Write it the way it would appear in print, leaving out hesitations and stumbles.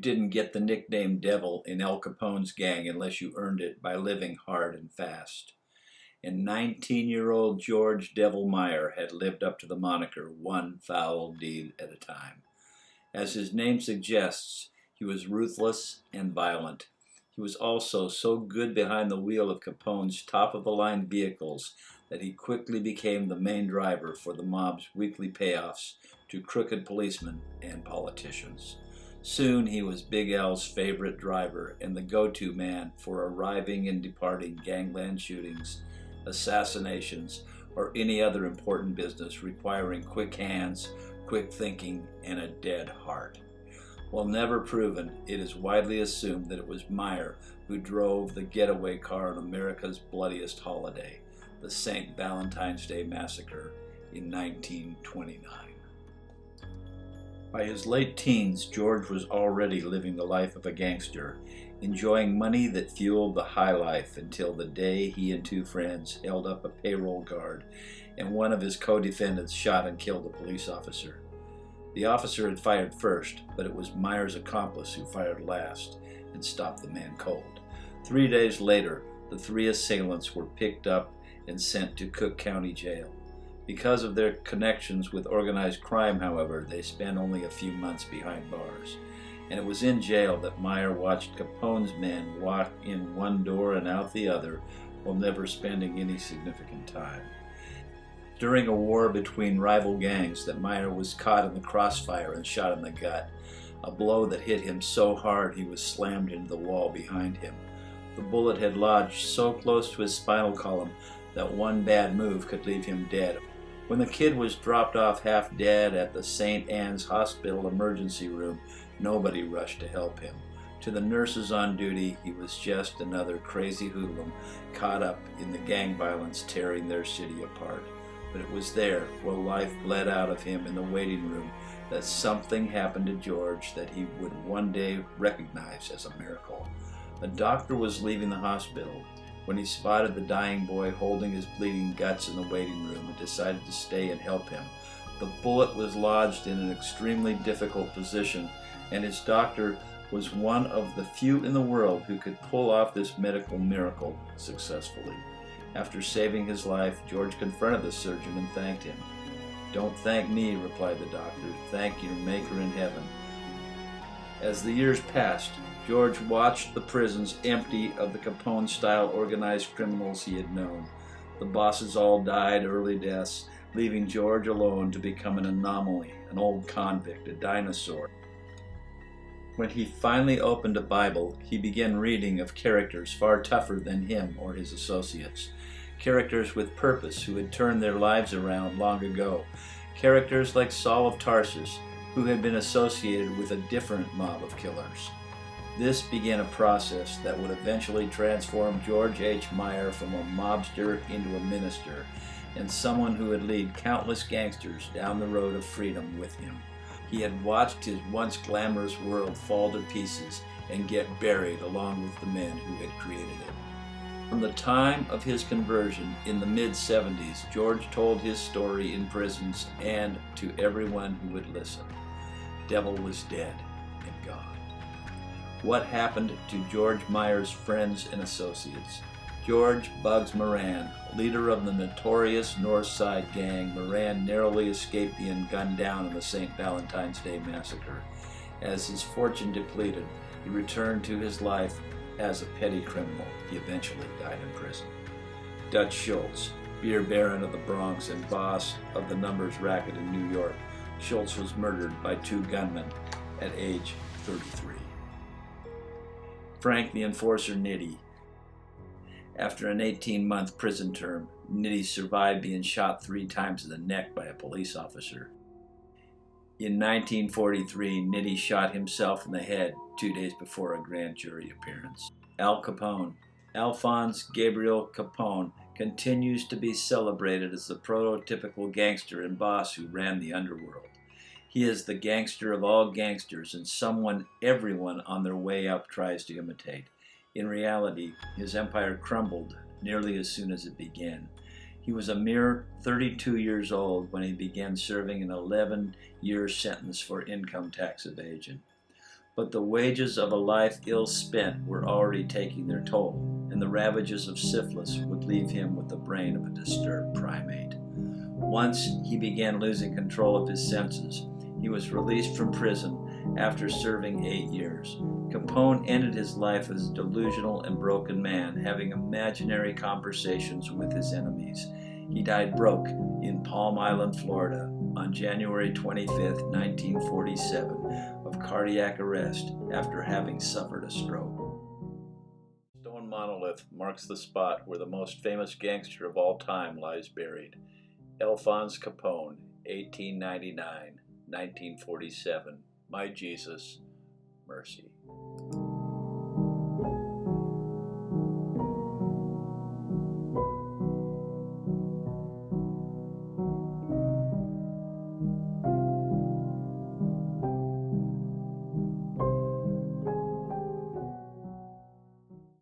didn't get the nickname Devil in Al Capone's gang unless you earned it by living hard and fast. And 19-year-old George Devil Meyer had lived up to the moniker one foul deed at a time. As his name suggests, he was ruthless and violent. He was also so good behind the wheel of Capone's top-of-the-line vehicles that he quickly became the main driver for the mob's weekly payoffs to crooked policemen and politicians. Soon he was Big Al's favorite driver and the go-to man for arriving and departing gangland shootings, assassinations, or any other important business requiring quick hands, quick thinking, and a dead heart. While never proven, it is widely assumed that it was Meyer who drove the getaway car on America's bloodiest holiday, the St. Valentine's Day Massacre in 1929. By his late teens, George was already living the life of a gangster, enjoying money that fueled the high life until the day he and two friends held up a payroll guard and one of his co-defendants shot and killed a police officer. The officer had fired first, but it was Meyer's accomplice who fired last and stopped the man cold. 3 days later, the three assailants were picked up and sent to Cook County Jail. Because of their connections with organized crime, however, they spent only a few months behind bars. And it was in jail that Meyer watched Capone's men walk in one door and out the other while never spending any significant time. During a war between rival gangs that Meyer was caught in the crossfire and shot in the gut, a blow that hit him so hard he was slammed into the wall behind him. The bullet had lodged so close to his spinal column that one bad move could leave him dead. When the kid was dropped off half dead at the St. Anne's Hospital emergency room, nobody rushed to help him. To the nurses on duty, he was just another crazy hoodlum caught up in the gang violence tearing their city apart. But it was there, where life bled out of him in the waiting room, that something happened to George that he would one day recognize as a miracle. A doctor was leaving the hospital when he spotted the dying boy holding his bleeding guts in the waiting room and decided to stay and help him. The bullet was lodged in an extremely difficult position, and his doctor was one of the few in the world who could pull off this medical miracle successfully. After saving his life, George confronted the surgeon and thanked him. "Don't thank me," replied the doctor. "Thank your Maker in heaven." As the years passed, George watched the prisons empty of the Capone-style organized criminals he had known. The bosses all died early deaths, leaving George alone to become an anomaly, an old convict, a dinosaur. When he finally opened a Bible, he began reading of characters far tougher than him or his associates. Characters with purpose who had turned their lives around long ago. Characters like Saul of Tarsus, who had been associated with a different mob of killers. This began a process that would eventually transform George H. Meyer from a mobster into a minister, and someone who would lead countless gangsters down the road of freedom with him. He had watched his once glamorous world fall to pieces and get buried along with the men who had created it. From the time of his conversion in the mid-70s, George told his story in prisons and to everyone who would listen. Devil was dead and gone. What happened to George Meyer's friends and associates? George Bugs Moran, leader of the notorious North Side Gang, Moran narrowly escaped being gunned down in the St. Valentine's Day Massacre. As his fortune depleted, he returned to his life as a petty criminal. He eventually died in prison. Dutch Schultz, beer baron of the Bronx and boss of the Numbers Racket in New York. Schultz was murdered by two gunmen at age 33. Frank the Enforcer Nitti. After an 18-month prison term, Nitti survived being shot 3 times in the neck by a police officer. In 1943, Nitti shot himself in the head 2 days before a grand jury appearance. Al Capone. Alphonse Gabriel Capone continues to be celebrated as the prototypical gangster and boss who ran the underworld. He is the gangster of all gangsters and someone everyone on their way up tries to imitate. In reality, his empire crumbled nearly as soon as it began. He was a mere 32 years old when he began serving an 11-year sentence for income tax evasion. But the wages of a life ill spent were already taking their toll, and the ravages of syphilis would leave him with the brain of a disturbed primate. Once he began losing control of his senses, he was released from prison after serving 8 years. Capone ended his life as a delusional and broken man, having imaginary conversations with his enemies. He died broke in Palm Island, Florida, on January 25, 1947, of cardiac arrest after having suffered a stroke. Stone Monolith marks the spot where the most famous gangster of all time lies buried. Alphonse Capone, 1899-1947. My Jesus, mercy.